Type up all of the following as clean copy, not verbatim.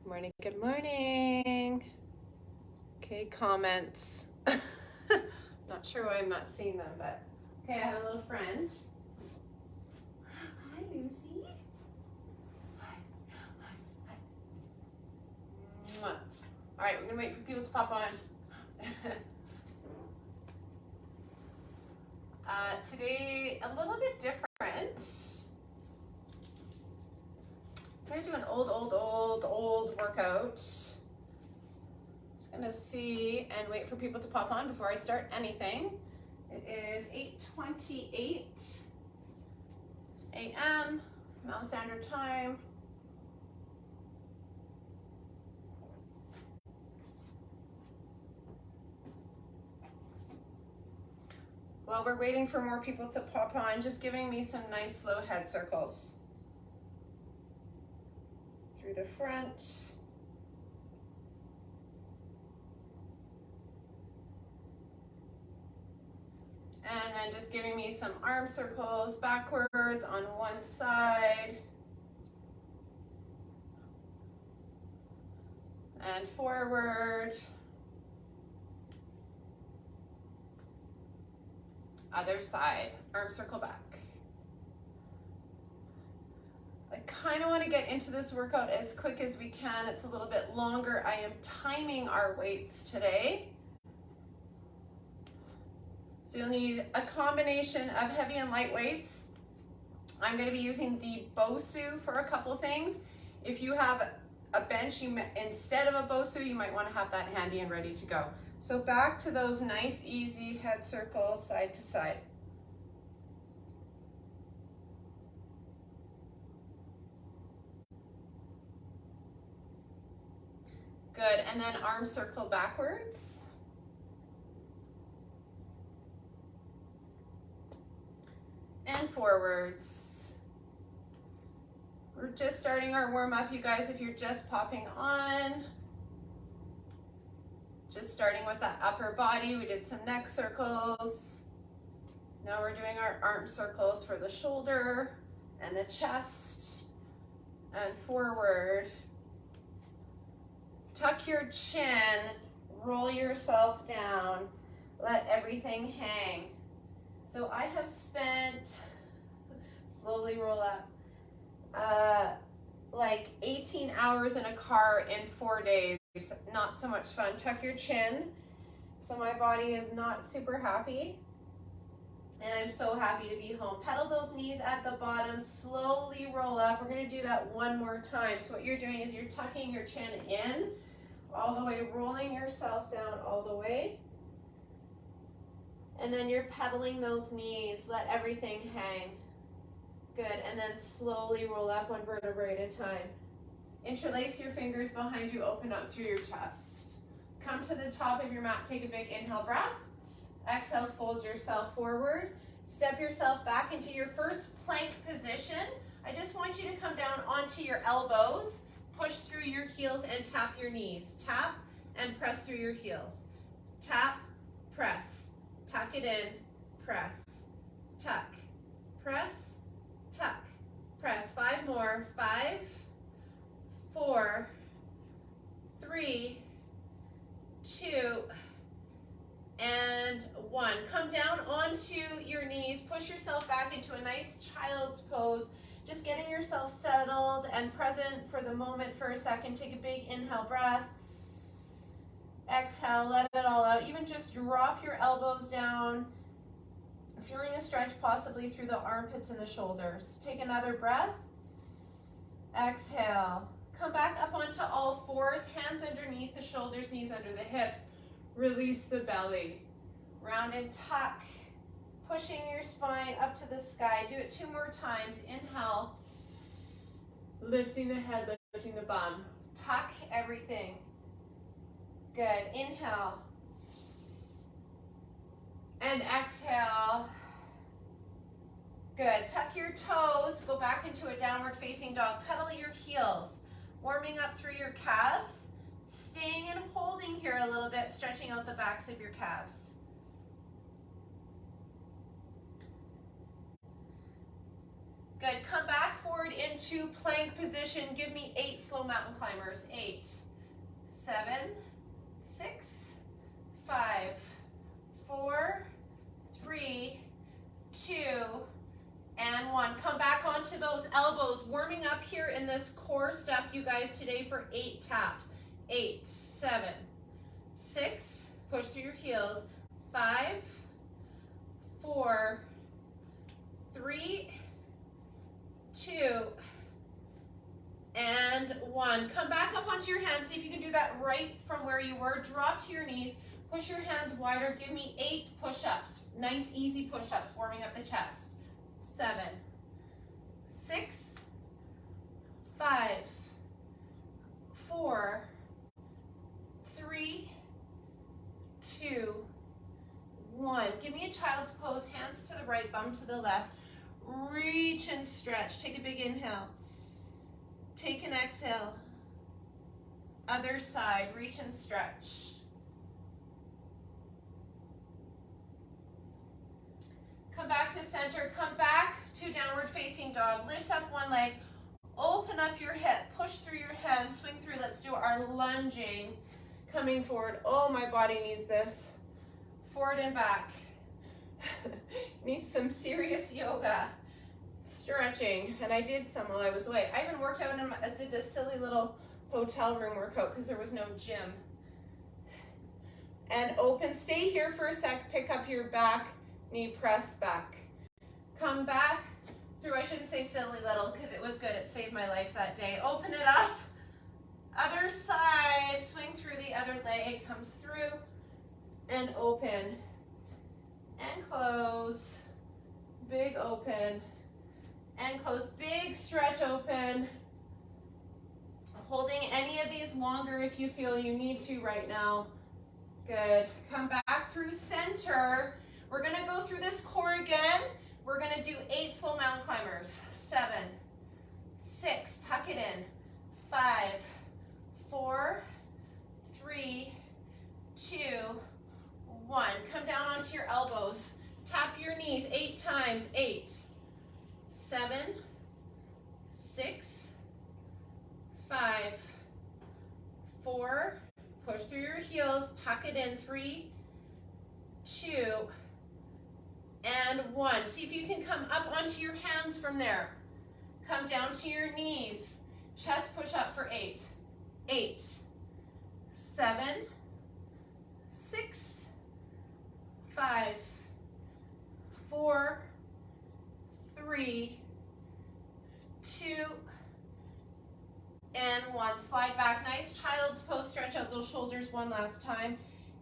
Good morning, good morning. Okay, comments. Not sure why I'm not seeing them, but okay, I have a little friend. Hi, Lucy. Hi. Mwah. All right, we're gonna wait for people to pop on. Today, a little bit different. I'm gonna do an old workout. Just gonna see and wait for people to pop on before I start anything. It is 8:28 a.m. Mountain Standard Time. While we're waiting for more people to pop on, just giving me some nice slow head circles through the front. And then just giving me some arm circles backwards on one side and forward. Other side, arm circle back. I kind of want to get into this workout as quick as we can. It's a little bit longer. I am timing our weights today. So you'll need a combination of heavy and light weights. I'm going to be using the BOSU for a couple things. If you have a bench instead of a BOSU, you might want to have that handy and ready to go. So back to those nice, easy head circles side to side. Good, and then arm circle backwards. And forwards. We're just starting our warm up, you guys, if you're just popping on. Just starting with that upper body. We did some neck circles. Now we're doing our arm circles for the shoulder and the chest and forward. Tuck your chin, roll yourself down, let everything hang. So I have spent, slowly roll up, like 18 hours in a car in 4 days. Not so much fun. Tuck your chin. So my body is not super happy. And I'm so happy to be home. Pedal those knees at the bottom, slowly roll up. We're gonna do that one more time. So what you're doing is you're tucking your chin in, all the way, rolling yourself down all the way. And then you're pedaling those knees, let everything hang. Good, and then slowly roll up one vertebrae at a time. Interlace your fingers behind you, open up through your chest. Come to the top of your mat, take a big inhale breath. Exhale, fold yourself forward. Step yourself back into your first plank position. I just want you to come down onto your elbows, push through your heels and tap your knees. Tap and press through your heels. Tap, press. Tuck it in, press. Tuck, press, tuck, press. 5 more. 5, 4, 3, 2, and 1. Come down onto your knees. Push yourself back into a nice child's pose. Just getting yourself settled and present for the moment for a second. Take a big inhale breath. Exhale, let it all out. Even just drop your elbows down. Feeling a stretch possibly through the armpits and the shoulders. Take another breath. Exhale. Come back up onto all fours, hands underneath the shoulders, knees under the hips. Release the belly. Round and tuck. Pushing your spine up to the sky. Do it 2 more times. Inhale. Lifting the head, lifting the bum. Tuck everything. Good. Inhale. And exhale. Good. Tuck your toes. Go back into a downward facing dog. Pedal your heels. Warming up through your calves. Staying and holding here a little bit, stretching out the backs of your calves. Good. Come back forward into plank position. Give me 8 slow mountain climbers. 8, 7, 6, 5, 4, 3, 2, and 1. Come back onto those elbows. Warming up here in this core stuff, you guys, today for 8 taps. 8, 7, 6, push through your heels. 5, 4, 3, 2, and 1. Come back up onto your hands. See if you can do that right from where you were. Drop to your knees. Push your hands wider. Give me 8 push-ups. Nice, easy push-ups, warming up the chest. 7, 6, 5, 4, 3, 2, 1. Give me a child's pose. Hands to the right, bum to the left. Reach and stretch. Take a big inhale. Take an exhale. Other side. Reach and stretch. Come back to center. Come back to downward facing dog. Lift up one leg. Open up your hip. Push through your hands. Swing through. Let's do our lunging. Coming forward. Oh, my body needs this. Forward and back. Needs some serious yoga. Stretching. And I did some while I was away. I even worked out and I did this silly little hotel room workout because there was no gym. And open. Stay here for a sec. Pick up your back. Knee press back. Come back through. I shouldn't say silly little because it was good. It saved my life that day. Open it up. Other side. Swing through the other leg. Comes through. And open. And close. Big open. And close. Big stretch open. Holding any of these longer if you feel you need to right now. Good. Come back through center. We're going to go through this core again. We're going to do 8 slow mountain climbers. 7, 6, tuck it in. 5, 4, 3, 2, 1. Come down onto your elbows. Tap your knees 8 times. 8, 7, 6, 5, 4. Push through your heels. Tuck it in. 3, 2, and 1. See if you can come up onto your hands from there. Come down to your knees. Chest push up for 8. 8, 7, 6, 5, 4, 3, 2, and 1. Slide back. Nice child's pose. Stretch out those shoulders one last time.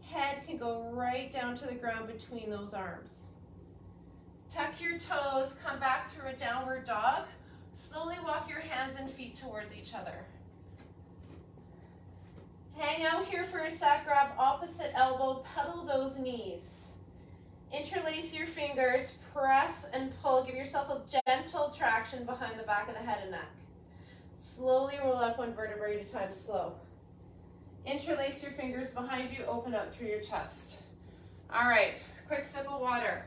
Head can go right down to the ground between those arms. Tuck your toes, come back through a downward dog. Slowly walk your hands and feet towards each other. Hang out here for a sec, grab opposite elbow, pedal those knees. Interlace your fingers, press and pull. Give yourself a gentle traction behind the back of the head and neck. Slowly roll up one vertebrae at a time, slow. Interlace your fingers behind you, open up through your chest. All right, quick sip of water.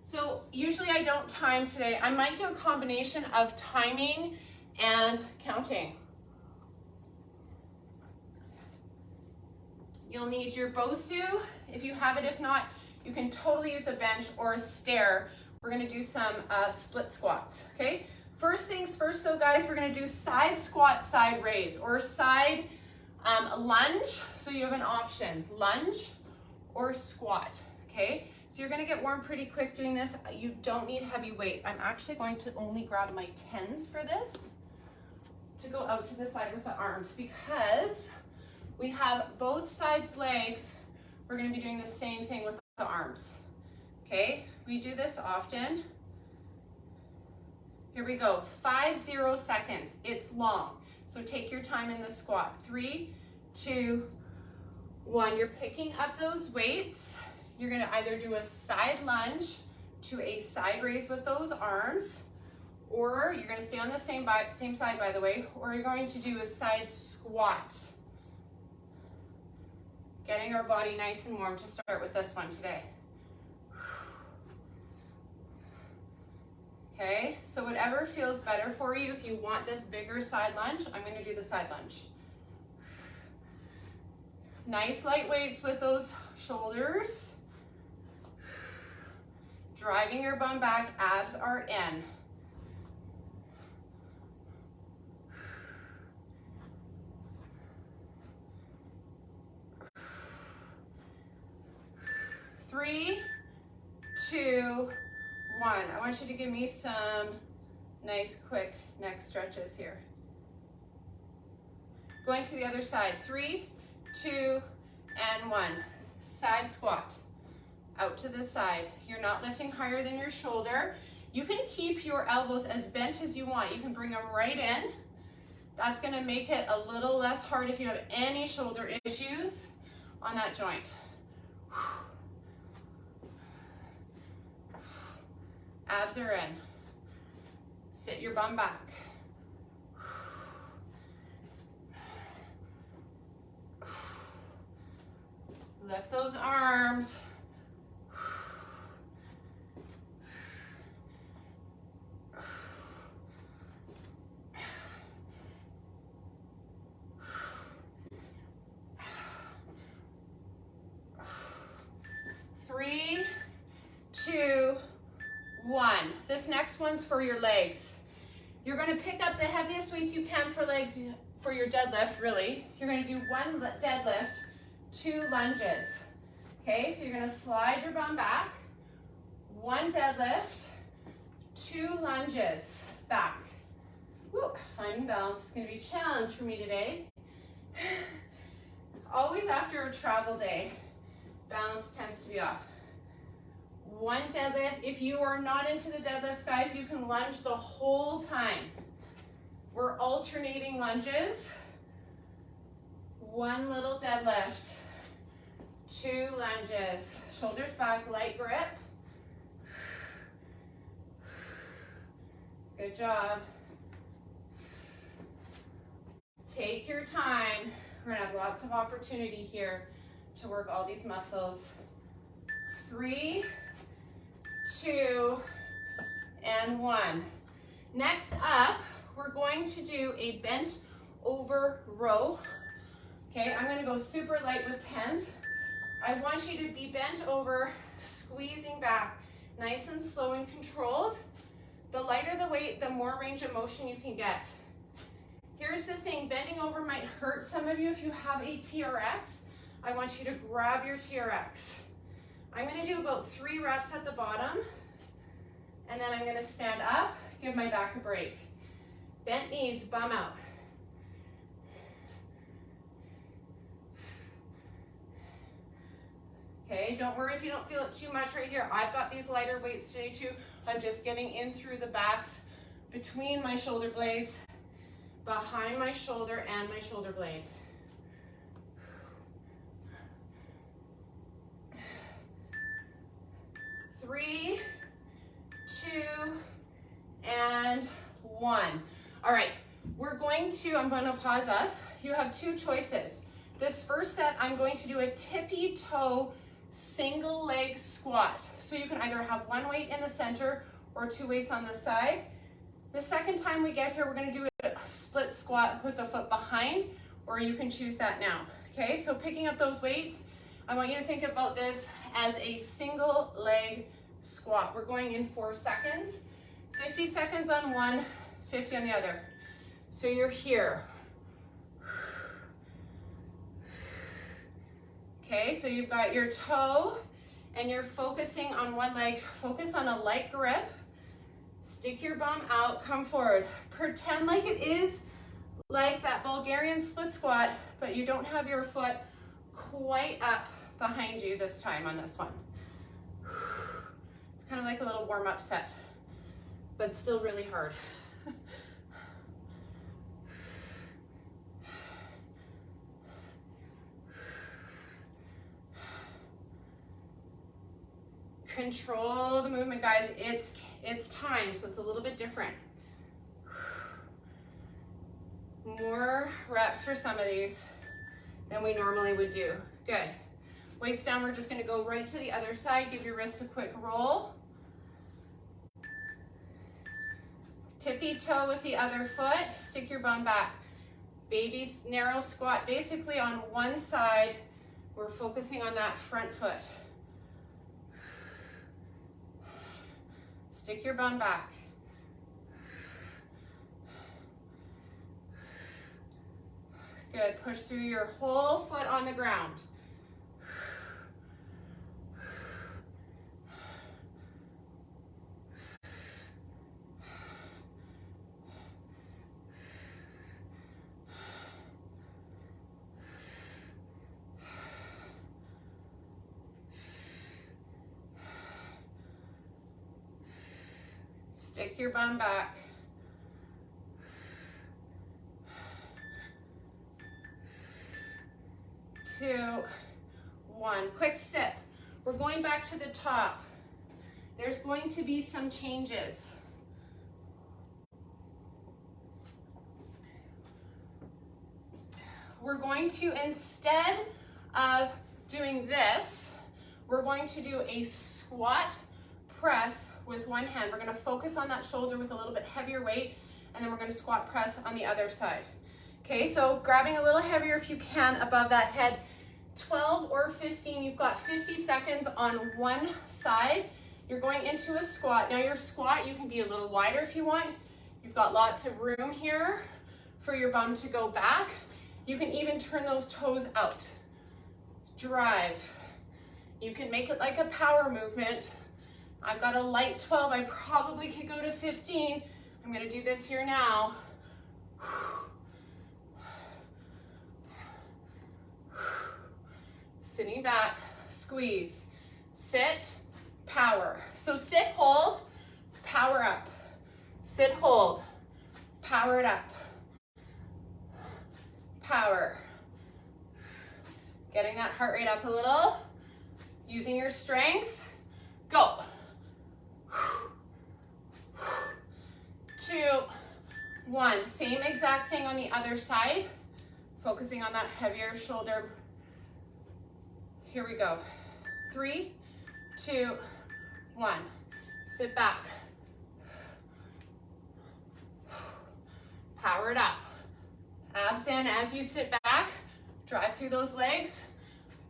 So usually I don't time today. I might do a combination of timing and counting. You'll need your BOSU if you have it. If not, you can totally use a bench or a stair. We're gonna do some split squats, okay? First things first though, guys, we're gonna do side squat, side raise, or side lunge. So you have an option, lunge or squat, okay? So you're gonna get warm pretty quick doing this. You don't need heavy weight. I'm actually going to only grab my 10s for this to go out to the side with the arms because we have both sides legs. We're gonna be doing the same thing with the arms, okay? We do this often. Here we go, 5-0 seconds. It's long, so take your time in the squat. 3, 2, 1. You're picking up those weights. You're gonna either do a side lunge to a side raise with those arms, or you're gonna stay on the same side, by the way, or you're going to do a side squat. Getting our body nice and warm to start with this one today. Okay, so whatever feels better for you. If you want this bigger side lunge, I'm going to do the side lunge. Nice light weights with those shoulders. Driving your bum back, abs are in. Three, 2, 1. I want you to give me some nice quick neck stretches here. Going to the other side. 3, 2, and 1. Side squat. Out to the side. You're not lifting higher than your shoulder. You can keep your elbows as bent as you want. You can bring them right in. That's going to make it a little less hard if you have any shoulder issues on that joint. Abs are in. Sit your bum back. Lift those arms. Three, 2, 1. This next one's for your legs. You're going to pick up the heaviest weights you can for legs for your deadlift, really. You're going to do 1 deadlift, 2 lunges. Okay, so you're going to slide your bum back, 1 deadlift, 2 lunges back. Woo, finding balance is going to be a challenge for me today. Always after a travel day, balance tends to be off. 1 deadlift. If you are not into the deadlifts, guys, you can lunge the whole time. We're alternating lunges. 1 little deadlift. 2 lunges. Shoulders back, light grip. Good job. Take your time. We're gonna have lots of opportunity here to work all these muscles. 3, 2, and 1. Next up, we're going to do a bent over row. Okay, I'm gonna go super light with 10s. I want you to be bent over, squeezing back, nice and slow and controlled. The lighter the weight, the more range of motion you can get. Here's the thing, bending over might hurt some of you if you have a TRX. I want you to grab your TRX. I'm going to do about 3 reps at the bottom, and then I'm going to stand up, give my back a break. Bent knees, bum out. Okay, don't worry if you don't feel it too much right here. I've got these lighter weights today too. I'm just getting in through the backs, between my shoulder blades, behind my shoulder and my shoulder blade. 3, 2, and 1. All right, I'm going to pause us. You have 2 choices. This first set, I'm going to do a tippy toe single leg squat. So you can either have 1 weight in the center or 2 weights on the side. The second time we get here, we're going to do a split squat with the foot behind, or you can choose that now. Okay, so picking up those weights, I want you to think about this as a single leg squat. We're going in 4 seconds, 50 seconds on one, 50 on the other. So you're here. Okay, so you've got your toe and you're focusing on one leg. Focus on a light grip. Stick your bum out, come forward. Pretend like it is like that Bulgarian split squat, but you don't have your foot quite up behind you this time on this one. It's kind of like a little warm-up set, but still really hard. Control the movement, guys. It's time, so it's a little bit different. More reps for some of these than we normally would do. Good. Weights down, we're just gonna go right to the other side. Give your wrists a quick roll. Tippy toe with the other foot, stick your bum back. Baby narrow squat, basically on one side, we're focusing on that front foot. Stick your bum back. Good, push through your whole foot on the ground. Stick your bum back. 2, 1. Quick sip. We're going back to the top. There's going to be some changes. We're going to, instead of doing this, we're going to do a squat press with one hand. We're going to focus on that shoulder with a little bit heavier weight, and then we're going to squat press on the other side. Okay, so grabbing a little heavier if you can above that head. 12 or 15, you've got 50 seconds on one side. You're going into a squat. Now your squat, you can be a little wider if you want. You've got lots of room here for your bum to go back. You can even turn those toes out. Drive. You can make it like a power movement. I've got a light 12, I probably could go to 15. I'm gonna do this here now. Sitting back, squeeze, sit, power. So sit, hold, power up. Sit, hold, power it up. Power. Getting that heart rate up a little, using your strength. Go. 2, 1. Same exact thing on the other side. Focusing on that heavier shoulder. Here we go. 3, 2, 1. Sit back. Power it up. Abs in as you sit back. Drive through those legs.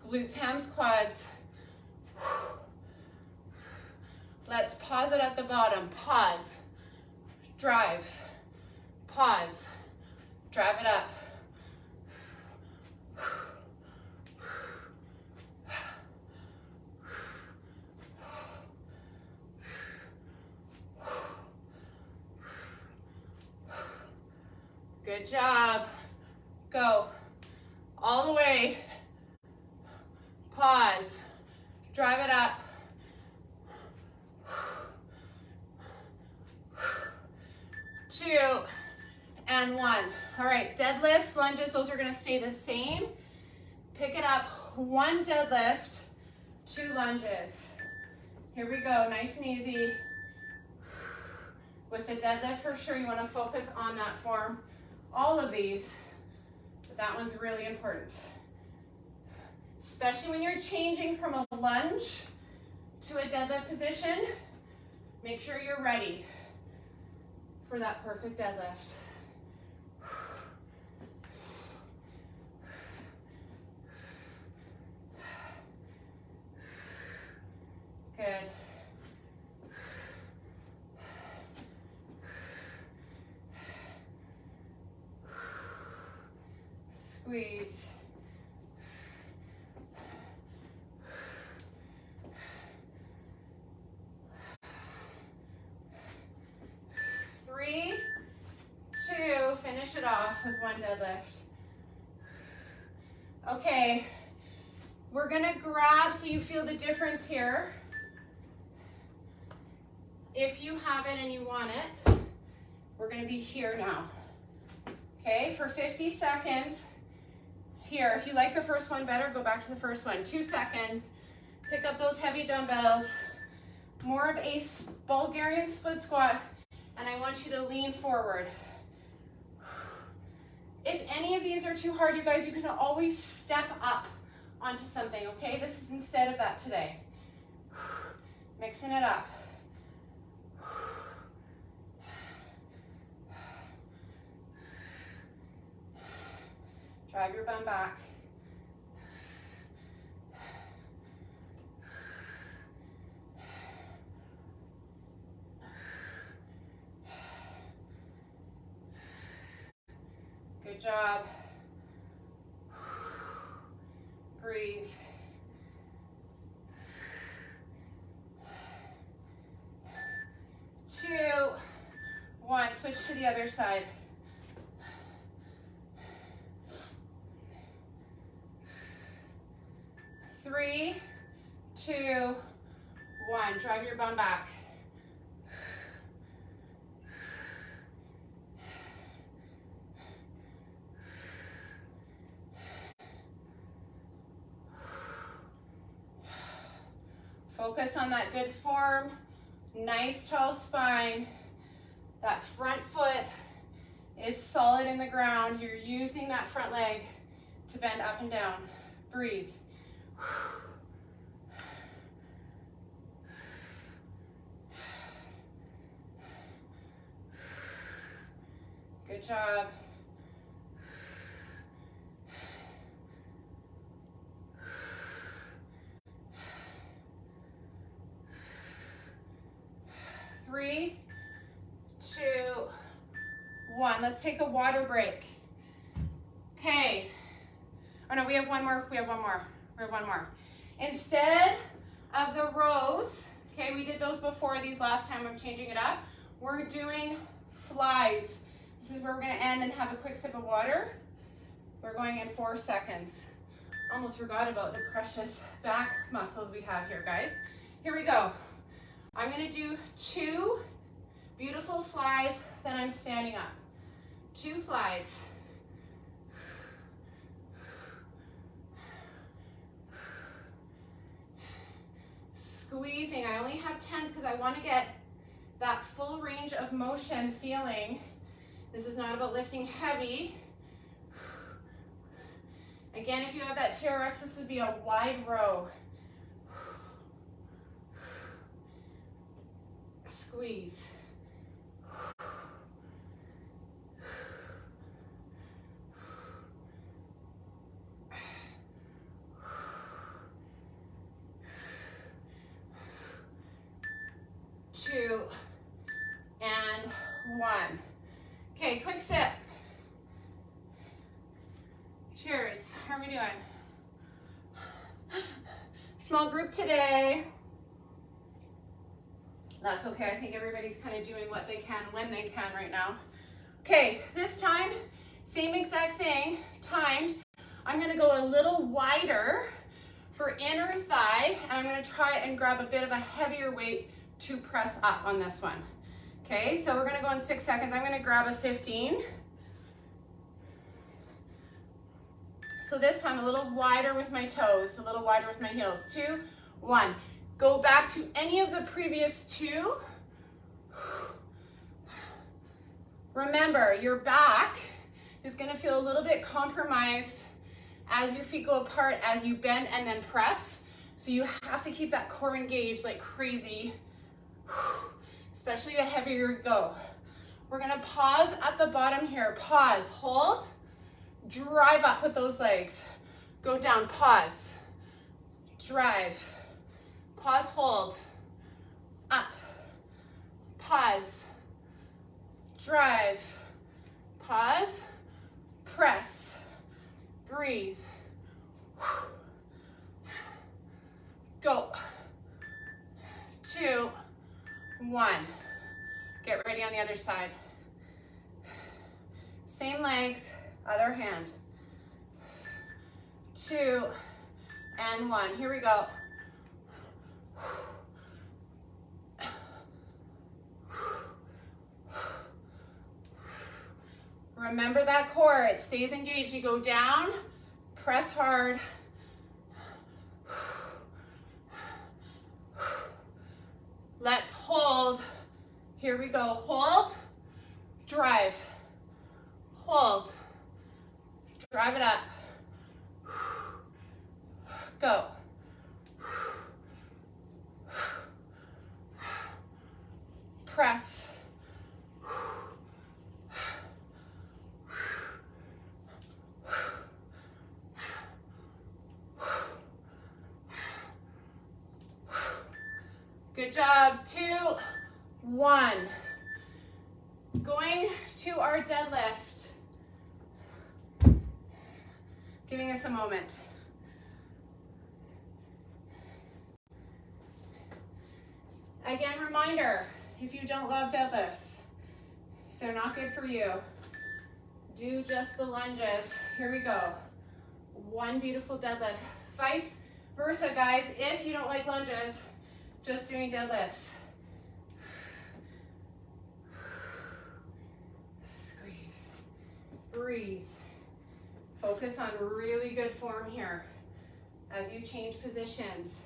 Glutes, hams, quads. Let's pause it at the bottom. Pause. Drive. Pause. Drive it up. Good job. Go. All the way. Pause. Drive it up. 2 and 1. All right, deadlifts, lunges, those are gonna stay the same. Pick it up, 1 deadlift, 2 lunges. Here we go, nice and easy. With the deadlift, for sure, you wanna focus on that form. All of these, but that one's really important. Especially when you're changing from a lunge to a deadlift position, make sure you're ready for that perfect deadlift. Good. Squeeze. Three, 2, finish it off with 1 deadlift. Okay, we're gonna grab so you feel the difference here. If you have it and you want it, we're gonna be here now. Okay, for 50 seconds, here, if you like the first one better, go back to the first one. 2 seconds, pick up those heavy dumbbells, more of a Bulgarian split squat, and I want you to lean forward. If any of these are too hard, you guys, you can always step up onto something, okay? This is instead of that today. Mixing it up. Drive your bum back. Good job. Breathe. 2, 1. Switch to the other side. 3, 2, 1. Drive your bum back. Focus on that good form, nice tall spine. That front foot is solid in the ground. You're using that front leg to bend up and down. Breathe. Good job. Three, 2, 1. Let's take a water break. Okay. Oh no, we have one more. We have one more. Instead of the rows, okay, we did those before these last time. I'm changing it up. We're doing flies. This is where we're going to end and have a quick sip of water. We're going in 4 seconds. Almost forgot about the precious back muscles we have here, guys. Here we go. I'm going to do 2 beautiful flies, then I'm standing up. 2 flies. Squeezing. I only have 10s because I want to get that full range of motion feeling. This is not about lifting heavy. Again, if you have that TRX, this would be a wide row. Squeeze. 2 and 1. Okay, quick sip. Cheers. How are we doing? Small group today. That's okay. I think everybody's kind of doing what they can when they can right now. Okay, this time, same exact thing, timed. I'm going to go a little wider for inner thigh, and I'm going to try and grab a bit of a heavier weight to press up on this one. Okay, so we're going to go in 6 seconds. I'm going to grab a 15. So this time a little wider with my toes, a little wider with my heels. 2, 1. Go back to any of the previous 2. Remember, your back is going to feel a little bit compromised as your feet go apart, as you bend and then press. So you have to keep that core engaged like crazy, especially the heavier you go. We're going to pause at the bottom here. Pause, hold, drive up with those legs. Go down, pause, drive. Pause, hold, up, pause, drive, pause, press, breathe, go, 2, 1. Get ready on the other side. Same legs, other hand. 2 and 1. Here we go. Remember that core, it stays engaged. You go down, press hard. Let's hold. Here we go. Hold, drive, hold, drive it up. Go. Press. Good job. 2, 1. Going to our deadlift. Giving us a moment. Again, reminder, if you don't love deadlifts, if they're not good for you, do just the lunges. Here we go. One beautiful deadlift. Vice versa, guys, if you don't like lunges, just doing deadlifts. Squeeze. Breathe. Focus on really good form here as you change positions.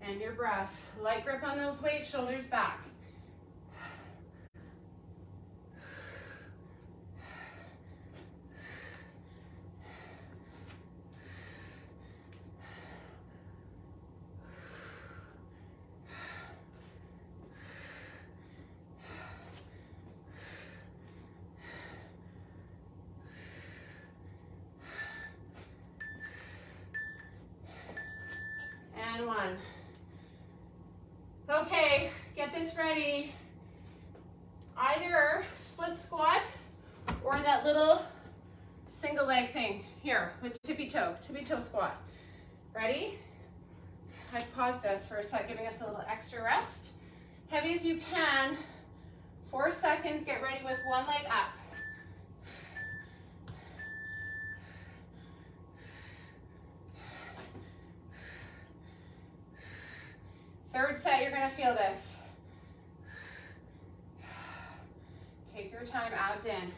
And your breath. Light grip on those weights, shoulders back. And 1. Okay, get this ready. Either split squat or that little single leg thing here with tippy toe squat. Ready? I paused us for a sec, giving us a little extra rest. Heavy as you can, 4 seconds, get ready with one leg up. Third set, you're gonna feel this. Take your time, abs in.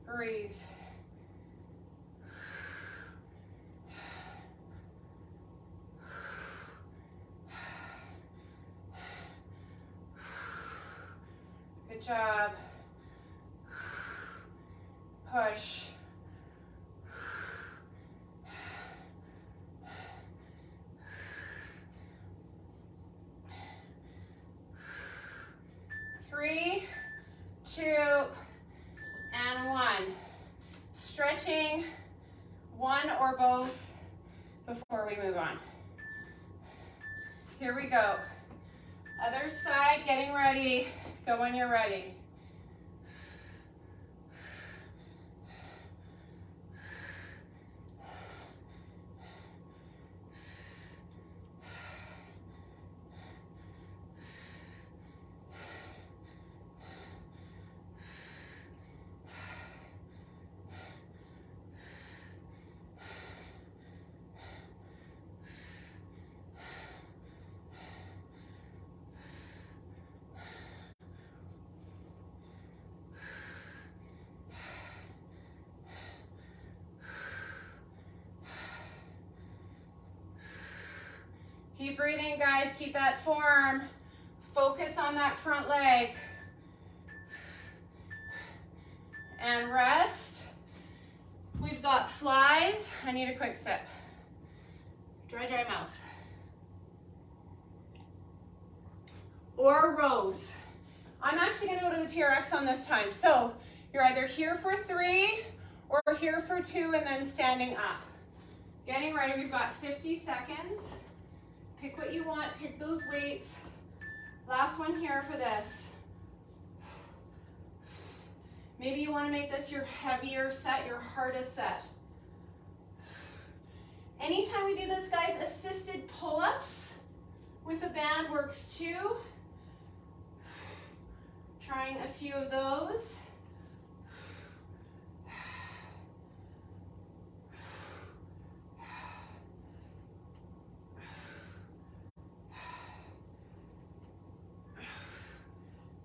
Breathe. Good job. Push. Three, 2, and 1. Stretching one or both before we move on. Here we go. Other side, getting ready. Go when you're ready. Keep breathing, guys. Keep that form. Focus on that front leg. And rest. We've got flies. I need a quick sip. Dry mouth. Or rows. I'm actually going to go to the TRX on this time. So you're either here for 3 or here for 2 and then standing up. Getting ready. We've got 50 seconds. Pick what you want, pick those weights. Last one here for this. Maybe you want to make this your heavier set, your hardest set. Anytime we do this, guys, assisted pull-ups with a band works too. Trying a few of those.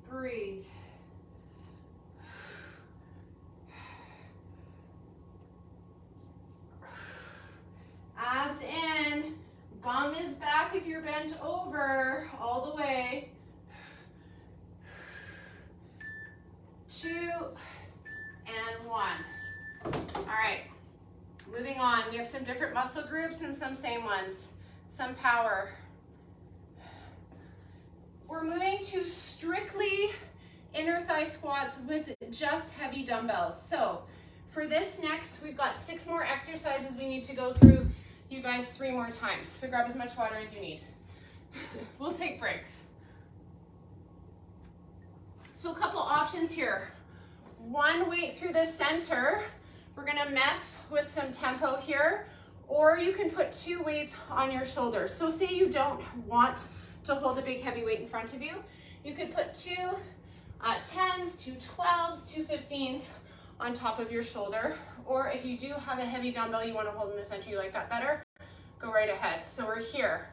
Breathe. Abs in. Bum is back if you're bent over. All the way. 2 and 1. All right. Moving on. We have some different muscle groups and some same ones. Some power. We're moving to strictly inner thigh squats with just heavy dumbbells. So for this next, we've got 6 more exercises we need to go through. You guys 3 more times. So grab as much water as you need. We'll take breaks. So a couple options here. One weight through the center. We're gonna mess with some tempo here, or you can put 2 weights on your shoulders. So say you don't want to hold a big heavy weight in front of you, you could put 2 10s, 2 12s, 2 15s on top of your shoulder. Or if you do have a heavy dumbbell you want to hold in the center, you like that better, go right ahead. So we're here.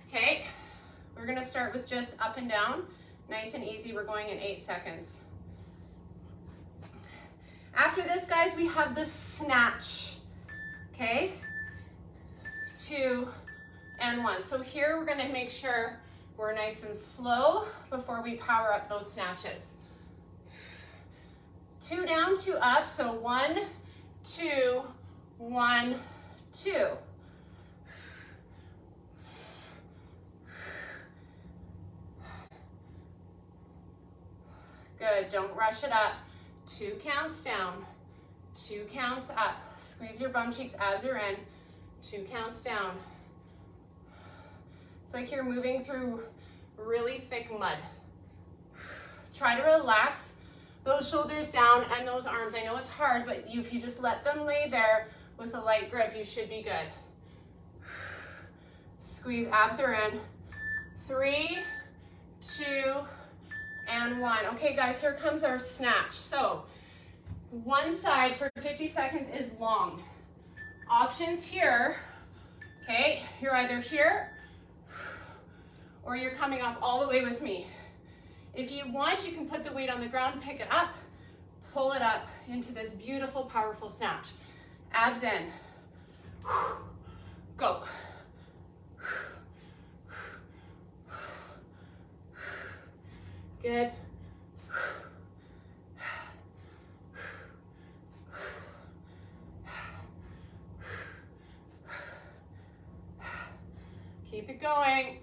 Okay, we're gonna start with just up and down, nice and easy. We're going in 8 seconds. After this, guys, we have the snatch. Okay, 2 and 1. So here we're gonna make sure we're nice and slow before we power up those snatches. 2 down, 2 up, so 1, 2, 1, 2. Good, don't rush it up. 2 counts down, 2 counts up. Squeeze your bum cheeks, abs are in. 2 counts down. It's like you're moving through really thick mud. Try to relax those shoulders down and those arms. I know it's hard, but if you just let them lay there with a light grip, you should be good. Squeeze, abs are in. 3, 2, and 1. Okay, guys, here comes our snatch. So one side for 50 seconds is long. Options here, okay, you're either here or you're coming up all the way with me. If you want, you can put the weight on the ground, pick it up, pull it up into this beautiful, powerful snatch. Abs in. Go. Good. Keep it going.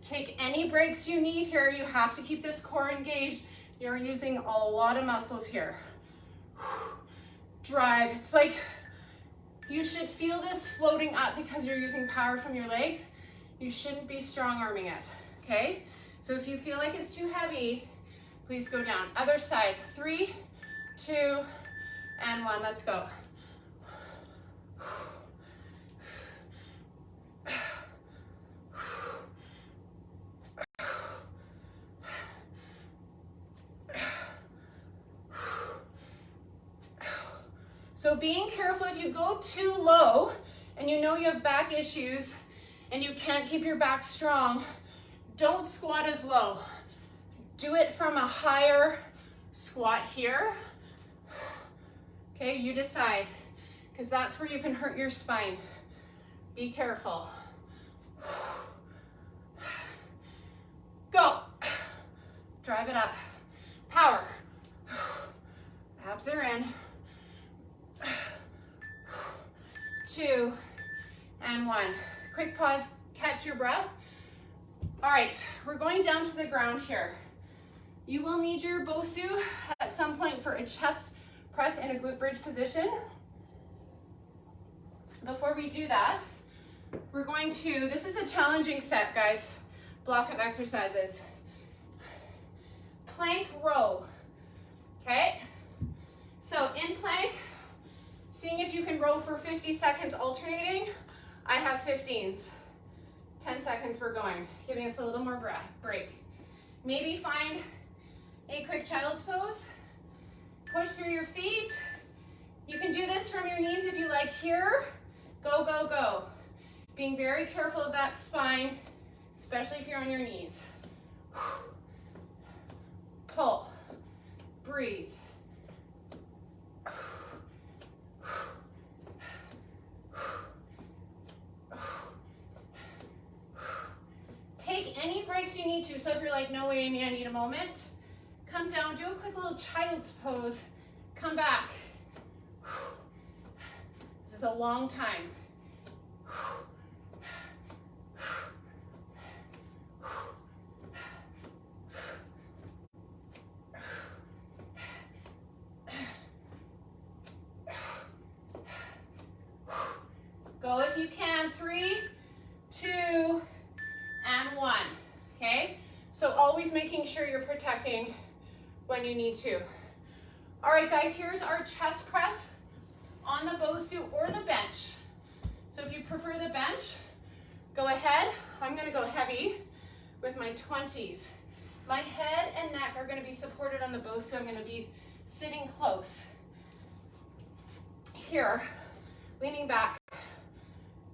Take any breaks you need here. You have to keep this core engaged. You're using a lot of muscles here. Drive. It's like you should feel this floating up because you're using power from your legs. You shouldn't be strong arming it, okay? So if you feel like it's too heavy, please go down. Other side, 3, 2, and 1, let's go. So being careful if you go too low and you know you have back issues and you can't keep your back strong, don't squat as low. Do it from a higher squat here. Okay, you decide, because that's where you can hurt your spine. Be careful. Go. Drive it up. Power. Abs are in. 2 and 1. Quick pause, catch your breath. All right, we're going down to the ground here. You will need your BOSU at some point for a chest press in a glute bridge position. Before we do that, we're going to, this is a challenging set, guys, block of exercises. Plank row, okay? So in plank, seeing if you can row for 50 seconds alternating. I have 15s. 10 seconds we're going, giving us a little more break. Maybe find a quick child's pose. Push through your feet. You can do this from your knees if you like here. Go, go, go. Being very careful of that spine, especially if you're on your knees. Pull, breathe. Take any breaks you need to. So if you're like, no way, Amy, I need a moment, come down, do a quick little child's pose, come back. This is a long time. and 3, 2, and 1, okay? So always making sure you're protecting when you need to. All right, guys, here's our chest press on the BOSU or the bench. So if you prefer the bench, go ahead. I'm gonna go heavy with my 20s. My head and neck are gonna be supported on the BOSU. I'm gonna be sitting close. Here, leaning back.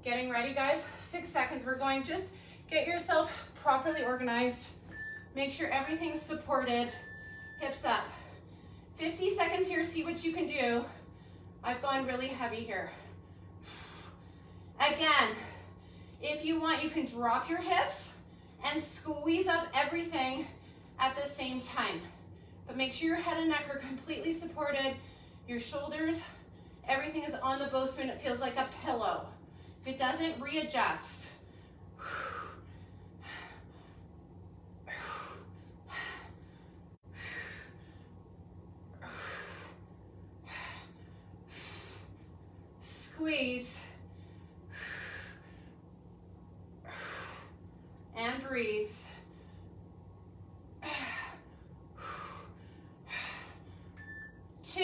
Getting ready, guys. 6 seconds. We're going, just get yourself properly organized. Make sure everything's supported. Hips up. 50 seconds here. See what you can do. I've gone really heavy here. Again, if you want, you can drop your hips and squeeze up everything at the same time. But make sure your head and neck are completely supported. Your shoulders, everything is on the BOSU and it feels like a pillow. If it doesn't, readjust. Squeeze. And breathe. 2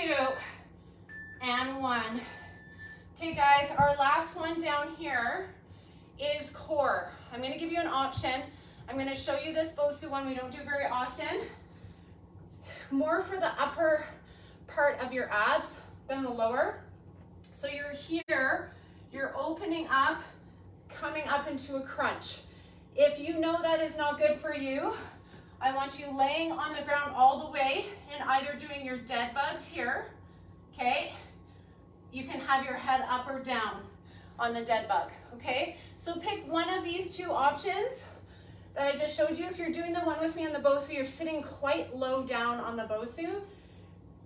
and 1. Okay, guys, our last one down here is core. I'm going to give you an option. I'm going to show you this BOSU one we don't do very often. More for the upper part of your abs than the lower. So you're here, you're opening up, coming up into a crunch. If you know that is not good for you, I want you laying on the ground all the way and either doing your dead bugs here, okay? You can have your head up or down on the dead bug, okay? So pick one of these two options that I just showed you. If you're doing the one with me on the BOSU, you're sitting quite low down on the BOSU.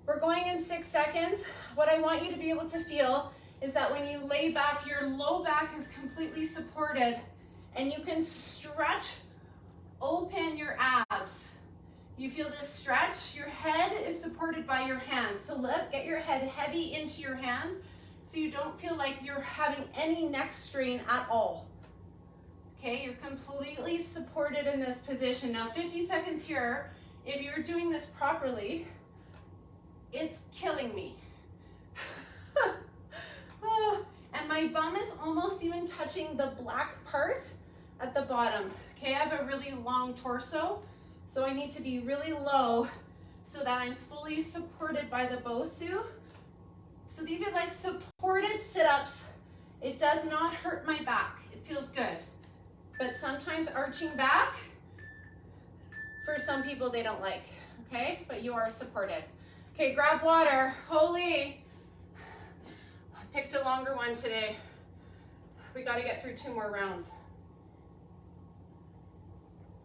We're going in 6 seconds. What I want you to be able to feel is that when you lay back, your low back is completely supported and you can stretch, open your abs. You feel this stretch. Your head is supported by your hands. So get your head heavy into your hands so you don't feel like you're having any neck strain at all. Okay, you're completely supported in this position. Now 50 seconds here. If you're doing this properly, it's killing me. And my bum is almost even touching the black part at the bottom. Okay, I have a really long torso, so I need to be really low so that I'm fully supported by the BOSU. So these are like supported sit-ups. It does not hurt my back. It feels good. But sometimes arching back, for some people they don't like, okay? But you are supported. Okay, grab water. Holy, I picked a longer one today. We got to get through 2 more rounds.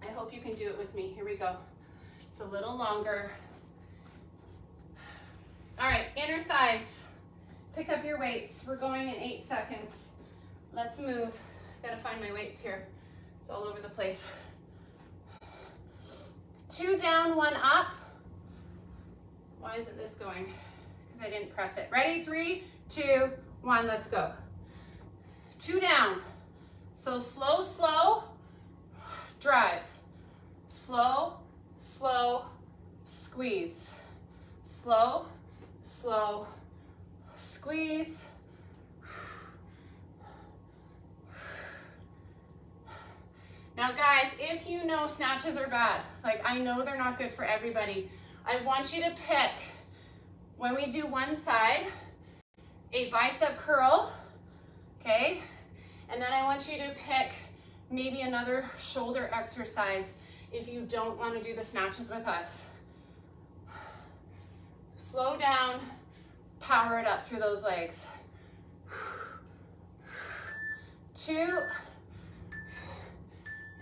I hope you can do it with me. Here we go. It's a little longer. All right, inner thighs. Pick up your weights. We're going in 8 seconds. Let's move. Gotta find my weights here. It's all over the place. 2 down, 1 up. Why isn't this going? Because I didn't press it. Ready? 3, 2, 1, let's go. 2 down. So slow, slow, drive. Slow, slow, squeeze. Slow, slow, squeeze. Now guys, if you know snatches are bad, like I know they're not good for everybody, I want you to pick, when we do one side, a bicep curl, okay? And then I want you to pick maybe another shoulder exercise if you don't want to do the snatches with us. Slow down, power it up through those legs. 2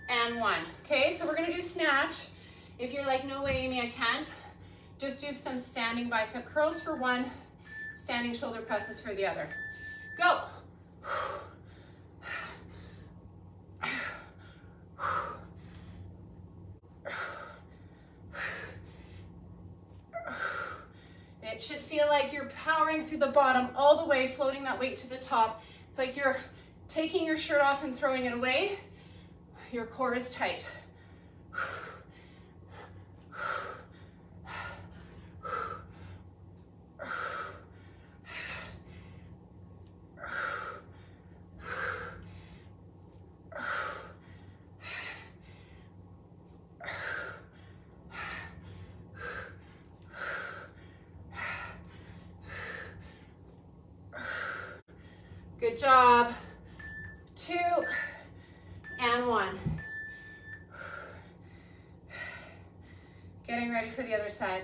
and 1. Okay, so we're gonna do snatch. If you're like, no way, Amy, I can't, just do some standing bicep curls for 1, standing shoulder presses for the other. Go. It should feel like you're powering through the bottom all the way, floating that weight to the top. It's like you're taking your shirt off and throwing it away, your core is tight. Good job. 2 and 1. Getting ready for the other side.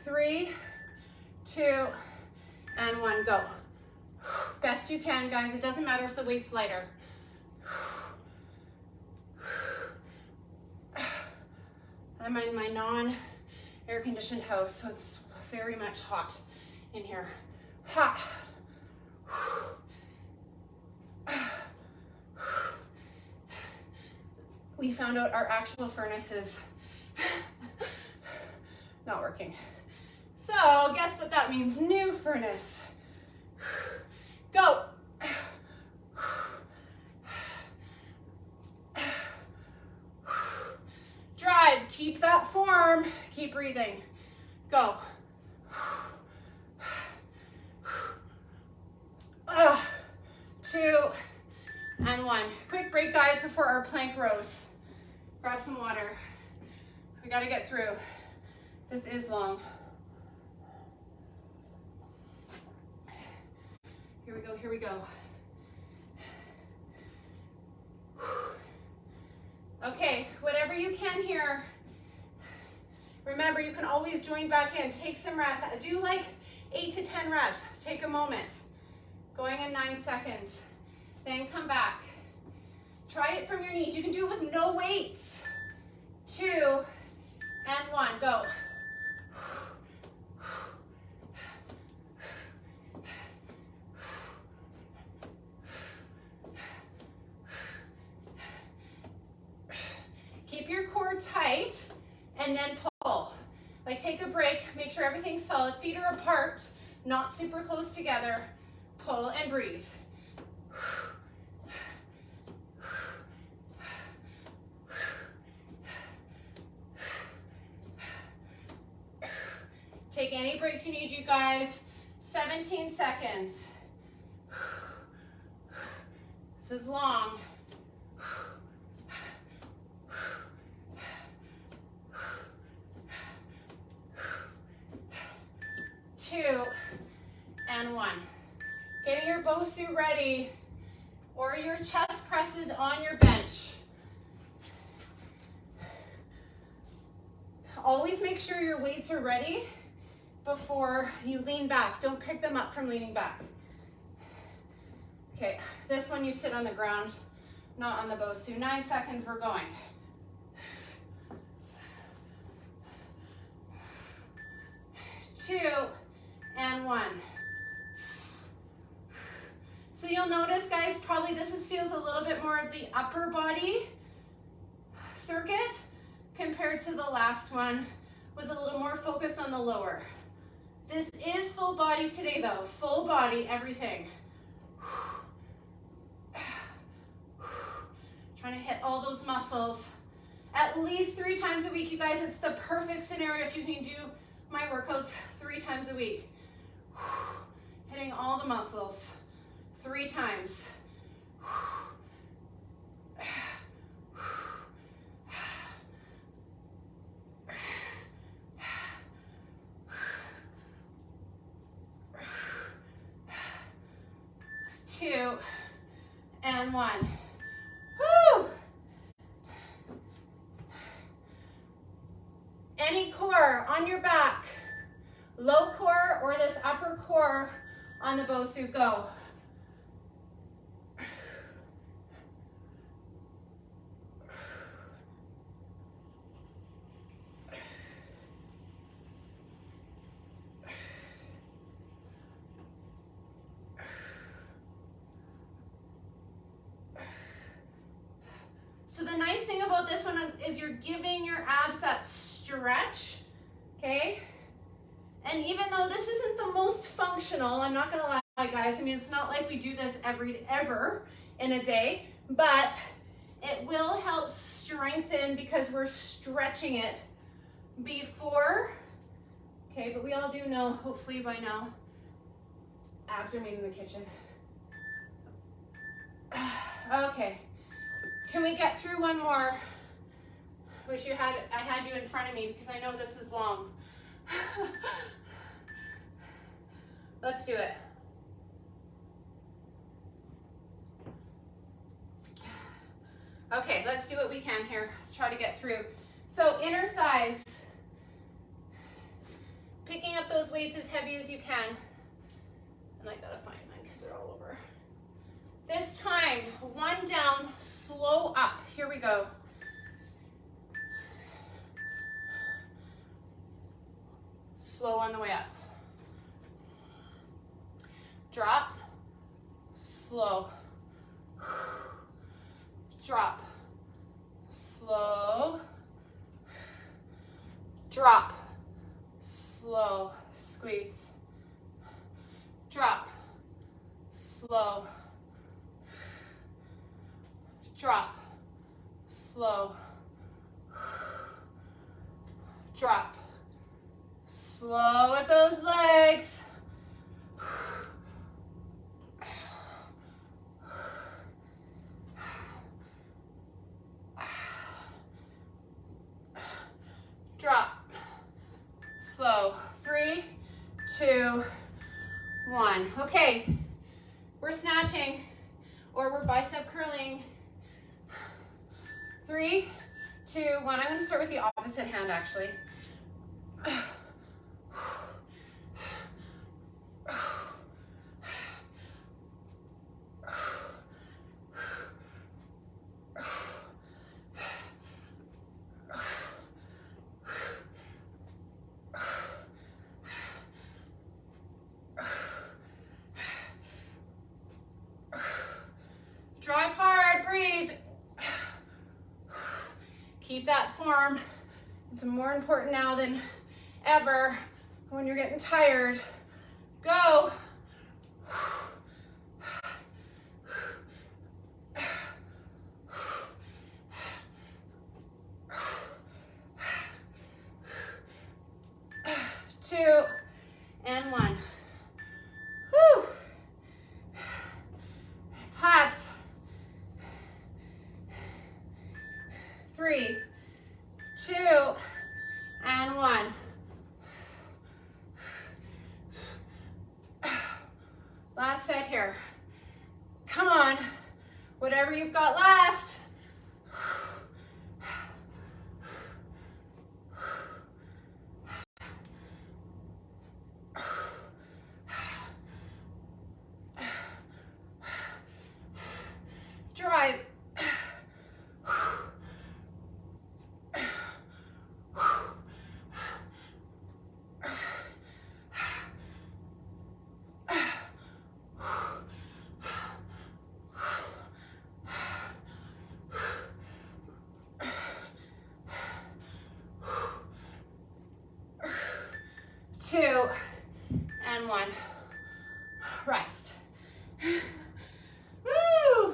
3, 2, and 1, go. Best you can, guys. It doesn't matter if the weight's lighter. I'm in my non-air conditioned house, so it's very much hot in here. Hot. We found out our actual furnace is not working. So guess what that means? New furnace. Go. Drive, keep that form, keep breathing. Go. 2 and 1. Quick break, guys, before our plank rows. Grab some water. We gotta get through. This is long. Here we go, here we go. Okay, whatever you can here. Remember, you can always join back in. Take some rest. Do like 8 to 10 reps. Take a moment. Going in 9 seconds. Then come back. Try it from your knees. You can do it with no weights. 2 and 1. Go. Keep your core tight and then pull. Like take a break, make sure everything's solid. Feet are apart, not super close together. Pull and breathe. Take any breaks you need, you guys. 17 seconds. This is long. 2 and 1. Getting your BOSU ready or your chest presses on your bench. Always make sure your weights are ready before you lean back. Don't pick them up from leaning back. Okay, this one you sit on the ground, not on the BOSU. 9 seconds, we're going. 2 and 1. So you'll notice, guys, probably feels a little bit more of the upper body circuit compared to the last one. Was a little more focused on the lower. This is full body today though, full body, everything. Trying to hit all those muscles. At least 3 times a week, you guys. It's the perfect scenario if you can do my workouts 3 times a week. Hitting all the muscles 3 times. 2 and 1. Woo! Any core on your back, low core or this upper core on the BOSU, go. So the nice thing about this one is you're giving your abs that stretch, okay? And even though this isn't the most functional, I'm not gonna lie, guys. I mean, it's not like we do this ever in a day, but it will help strengthen because we're stretching it before. Okay, but we all do know, hopefully by now, abs are made in the kitchen. Okay, can we get through one more? Wish I had you in front of me because I know this is long. Let's do it. Okay, let's do what we can here. Let's try to get through. So inner thighs, picking up those weights as heavy as you can. And I gotta find mine because they're all over. This time, one down, slow up. Here we go. Slow on the way up. Drop, slow. Drop, slow. Drop, slow. Squeeze. Drop, slow. Drop, slow. Drop, slow with those legs. Drop, slow. 3, 2, 1. Okay, we're snatching or we're bicep curling. 3, 2, 1. I'm going to start with the opposite hand actually. Drive hard, breathe. Keep that form. It's more important now than ever when you're getting tired. Go. Two and 1. Whew. It's hot. 3, 2, and 1. Last set here. Come on, whatever you've got left. Drive. 2 and 1. Rest. Woo!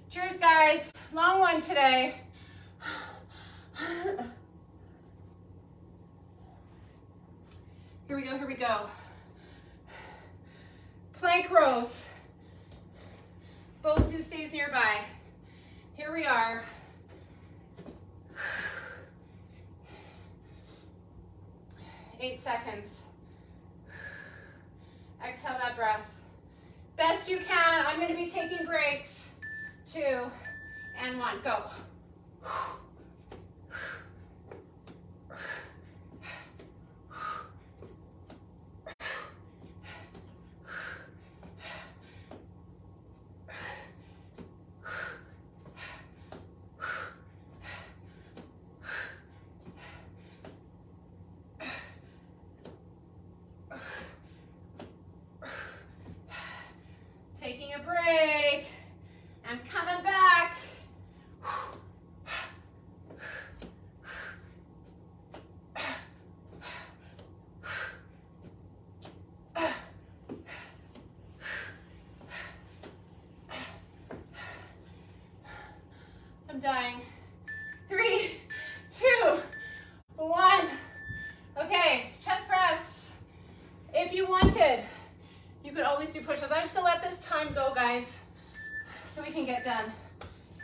Cheers, guys. Long one today. Here we go, here we go. Plank rows. BOSU stays nearby. Here we are. Eight seconds. Exhale that breath. Best you can. I'm going to be taking breaks. 2 and 1. Go. 2 I'm dying. 3, 2, 1. Okay, chest press. If you wanted, you could always do push-ups. I'm just gonna let this time go, guys, so we can get done.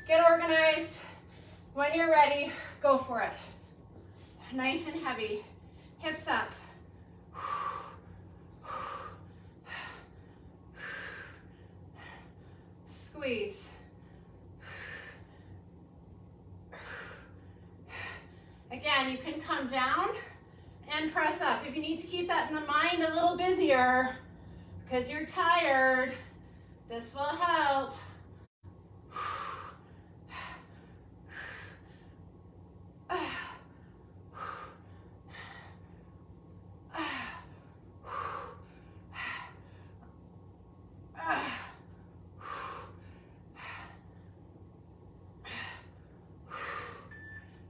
Get organized. When you're ready, go for it. Nice and heavy. Hips up. Squeeze. Again, you can come down and press up. If you need to keep that in the mind a little busier because you're tired, this will help.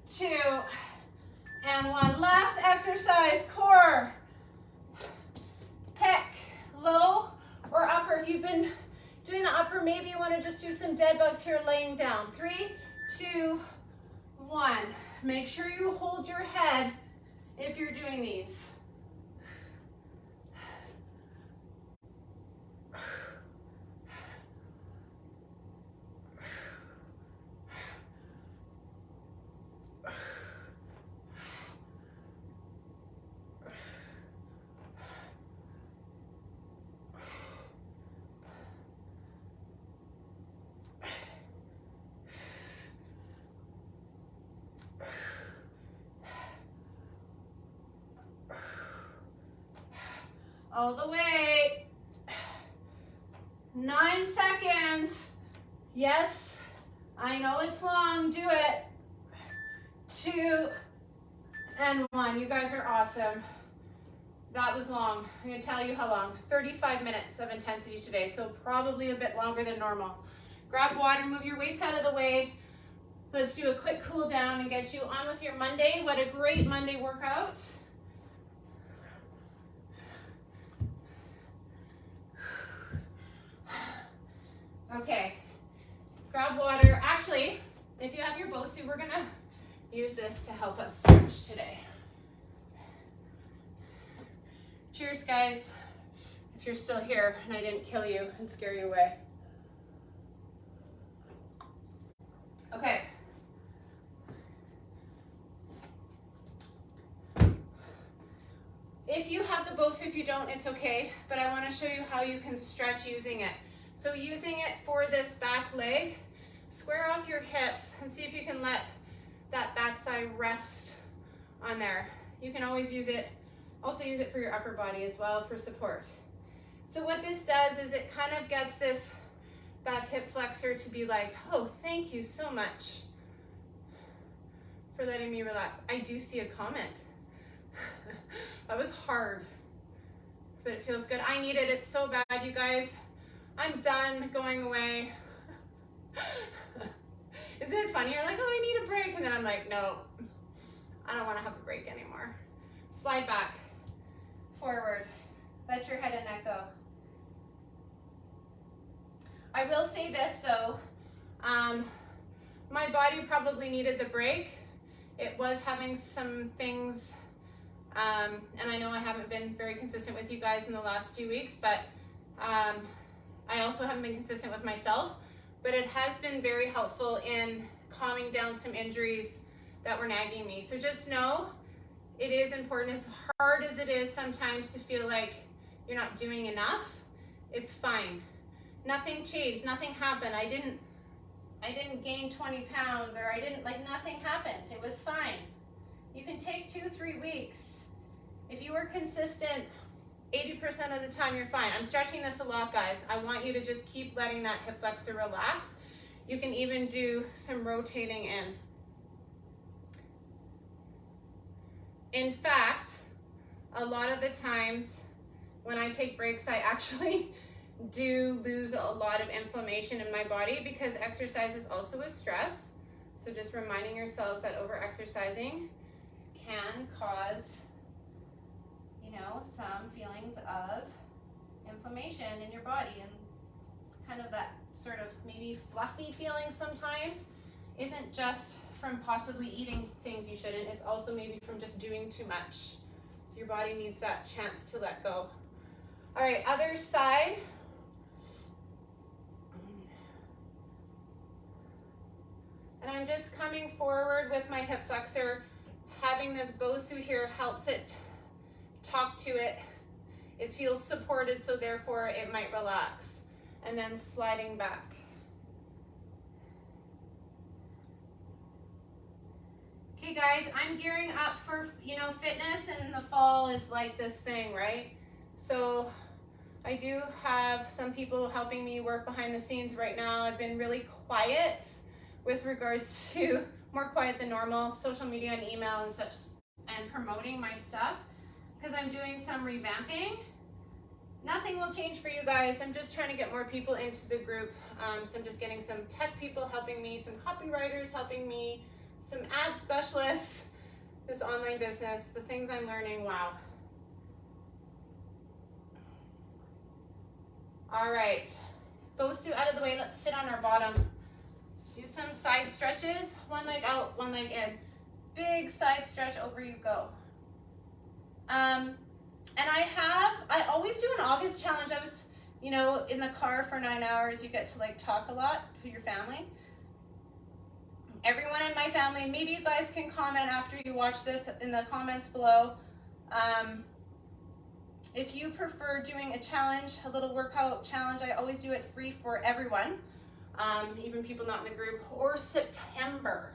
2 and 1. Last exercise, core. Pick low or upper. If you've been doing the upper, maybe you want to just do some dead bugs here laying down. 3, 2, 1. Make sure you hold your head if you're doing these. All the way. 9 seconds. Yes, I know it's long. Do it. 2 and 1. You guys are awesome. That was long. I'm going to tell you how long. 35 minutes of intensity today, so probably a bit longer than normal. Grab water, move your weights out of the way. Let's do a quick cool down and get you on with your Monday. What a great Monday workout. Okay, grab water. Actually, if you have your BOSU, we're gonna use this to help us stretch today. Cheers, guys, if you're still here and I didn't kill you and scare you away. Okay. If you have the BOSU, if you don't, it's okay, but I wanna show you how you can stretch using it. So using it for this back leg, square off your hips and see if you can let that back thigh rest on there. You can always use it, also use it for your upper body as well for support. So what this does is it kind of gets this back hip flexor to be like, oh, thank you so much for letting me relax. I do see a comment. That was hard, but it feels good. I need it, it's so bad, you guys. I'm done going away. Isn't it funny? You're like, oh, I need a break. And then I'm like, no, I don't want to have a break anymore. Slide back, forward. Let your head and neck go. I will say this though, my body probably needed the break. It was having some things, and I know I haven't been very consistent with you guys in the last few weeks, but I also haven't been consistent with myself, but it has been very helpful in calming down some injuries that were nagging me. So just know it is important, as hard as it is sometimes to feel like you're not doing enough, it's fine. Nothing changed, nothing happened. I didn't gain 20 pounds or nothing happened. It was fine. You can take 2-3 weeks. If you were consistent, 80% of the time you're fine. I'm stretching this a lot, guys. I want you to just keep letting that hip flexor relax. You can even do some rotating in. In fact, a lot of the times when I take breaks, I actually do lose a lot of inflammation in my body because exercise is also a stress. So just reminding yourselves that over-exercising can cause some feelings of inflammation in your body, and kind of that sort of maybe fluffy feeling sometimes. isn't just from possibly eating things you shouldn't, it's also maybe from just doing too much. So your body needs that chance to let go. All right, other side. And I'm just coming forward with my hip flexor. Having this BOSU here helps it talk to it. It feels supported, so therefore it might relax. And then sliding back. Okay guys, I'm gearing up for, fitness, and the fall is like this thing, right? So I do have some people helping me work behind the scenes right now. I've been really quiet with regards to, more quiet than normal, social media and email and such, and promoting my stuff, because I'm doing some revamping. Nothing will change for you guys. I'm just trying to get more people into the group. So I'm just getting some tech people helping me, some copywriters helping me, some ad specialists, this online business, the things I'm learning, wow. All right, BOSU out of the way, let's sit on our bottom. Do some side stretches, one leg out, one leg in. Big side stretch, over you go. And I always do an August challenge. I was, in the car for 9 hours, you get to talk a lot to your family. Everyone in my family, maybe you guys can comment after you watch this in the comments below. If you prefer doing a challenge, a little workout challenge, I always do it free for everyone, even people not in the group, or September.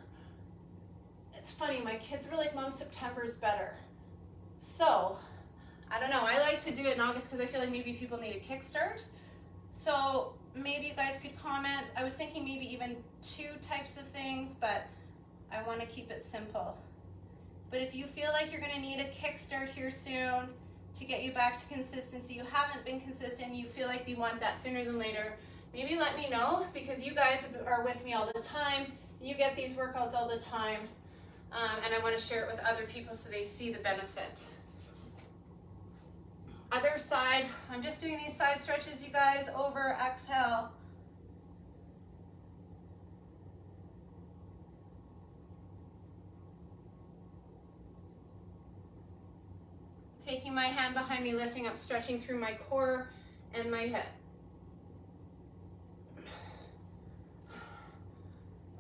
It's funny, my kids were like, Mom, September is better. So, I don't know, I like to do it in August because I feel like maybe people need a kickstart. So, maybe you guys could comment. I was thinking maybe even 2 types of things, but I want to keep it simple. But if you feel like you're going to need a kickstart here soon to get you back to consistency, you haven't been consistent, you feel like you want that sooner than later, maybe let me know, because you guys are with me all the time. You get these workouts all the time, and I want to share it with other people so they see the benefit. Other side, I'm just doing these side stretches, you guys, over, exhale. Taking my hand behind me, lifting up, stretching through my core and my hip.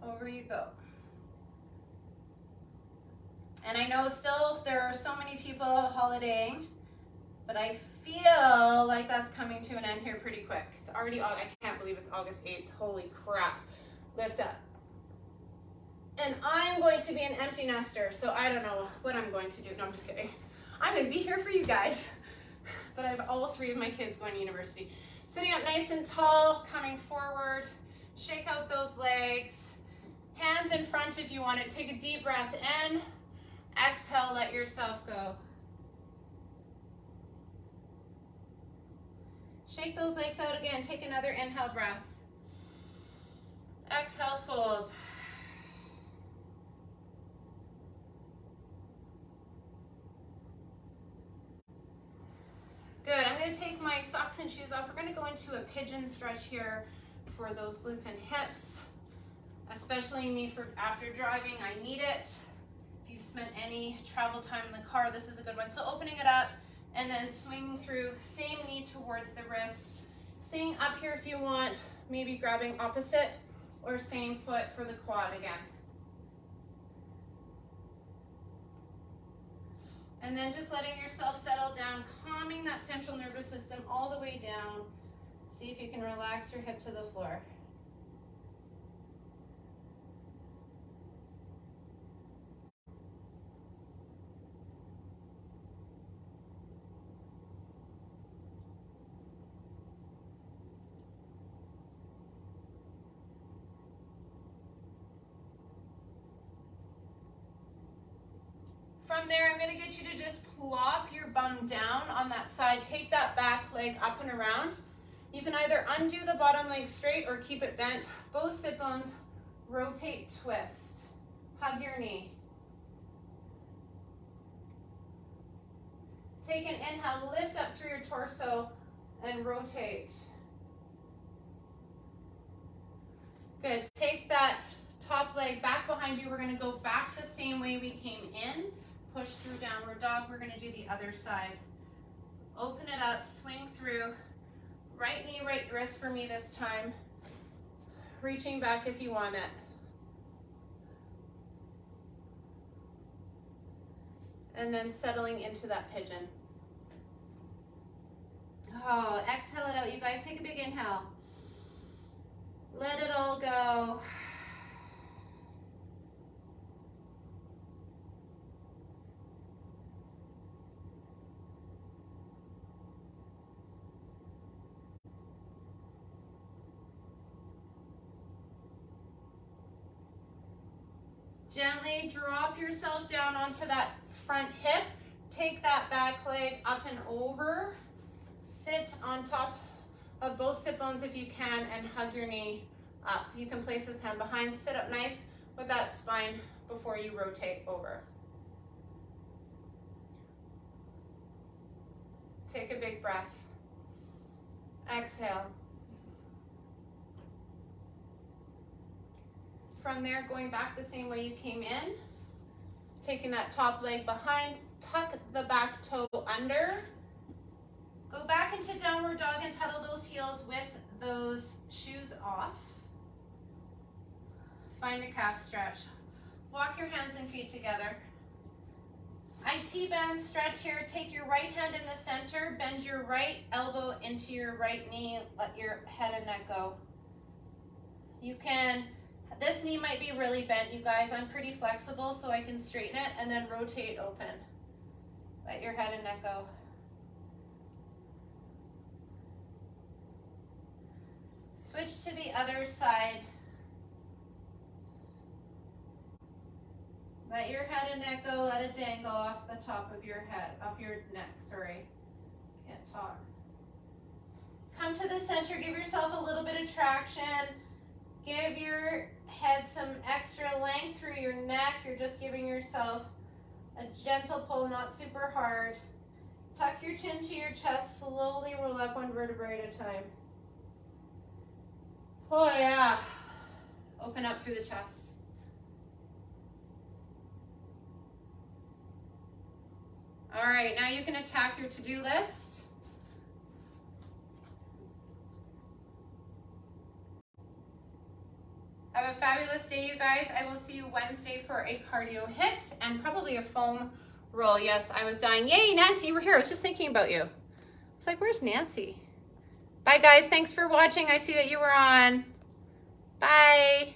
Over you go. And I know still there are so many people holidaying, but I feel like that's coming to an end here pretty quick. It's already August. I can't believe it's August 8th. Holy crap. Lift up. And I'm going to be an empty nester, so I don't know what I'm going to do. No, I'm just kidding. I'm going to be here for you guys. But I have all 3 of my kids going to university. Sitting up nice and tall, coming forward. Shake out those legs. Hands in front if you want it. Take a deep breath in. Exhale, let yourself go. Shake those legs out again. Take another inhale breath. Exhale, fold. Good. I'm going to take my socks and shoes off. We're going to go into a pigeon stretch here for those glutes and hips, especially me for after driving. I need it. If you've spent any travel time in the car, this is a good one. So opening it up and then swinging through, same knee towards the wrist. Staying up here if you want, maybe grabbing opposite or same foot for the quad again. And then just letting yourself settle down, calming that central nervous system all the way down. See if you can relax your hip to the floor. From there, I'm going to get you to just plop your bum down on that side. Take that back leg up and around. You can either undo the bottom leg straight or keep it bent. Both sit bones, rotate, twist. Hug your knee. Take an inhale, lift up through your torso and rotate. Good. Take that top leg back behind you. We're gonna go back the same way we came in. Push through downward dog. We're gonna do the other side. Open it up, swing through. Right knee, right wrist for me this time. Reaching back if you want it. And then settling into that pigeon. Oh, exhale it out. You guys take a big inhale. Let it all go. Gently drop yourself down onto that front hip. Take that back leg up and over. Sit on top of both sit bones if you can and hug your knee up. You can place this hand behind. Sit up nice with that spine before you rotate over. Take a big breath. Exhale. From there, going back the same way you came in, taking that top leg behind, tuck the back toe under, go back into downward dog and pedal those heels with those shoes off. Find a calf stretch. Walk your hands and feet together. IT band stretch here. Take your right hand in the center, bend your right elbow into your right knee, let your head and neck go. You can, this knee might be really bent, you guys. I'm pretty flexible, so I can straighten it and then rotate open. Let your head and neck go. Switch to the other side. Let your head and neck go, let it dangle off the top of your head, off your neck, sorry. Can't talk. Come to the center, give yourself a little bit of traction. Give your head some extra length through your neck. You're just giving yourself a gentle pull, not super hard. Tuck your chin to your chest, slowly roll up one vertebrae at a time. Oh yeah. Open up through the chest. All right, now you can attack your to-do list. Have a fabulous day, you guys. I will see you Wednesday for a cardio hit and probably a foam roll. Yes, I was dying. Yay, Nancy, you were here. I was just thinking about you. It's like, where's Nancy? Bye, guys. Thanks for watching. I see that you were on. Bye.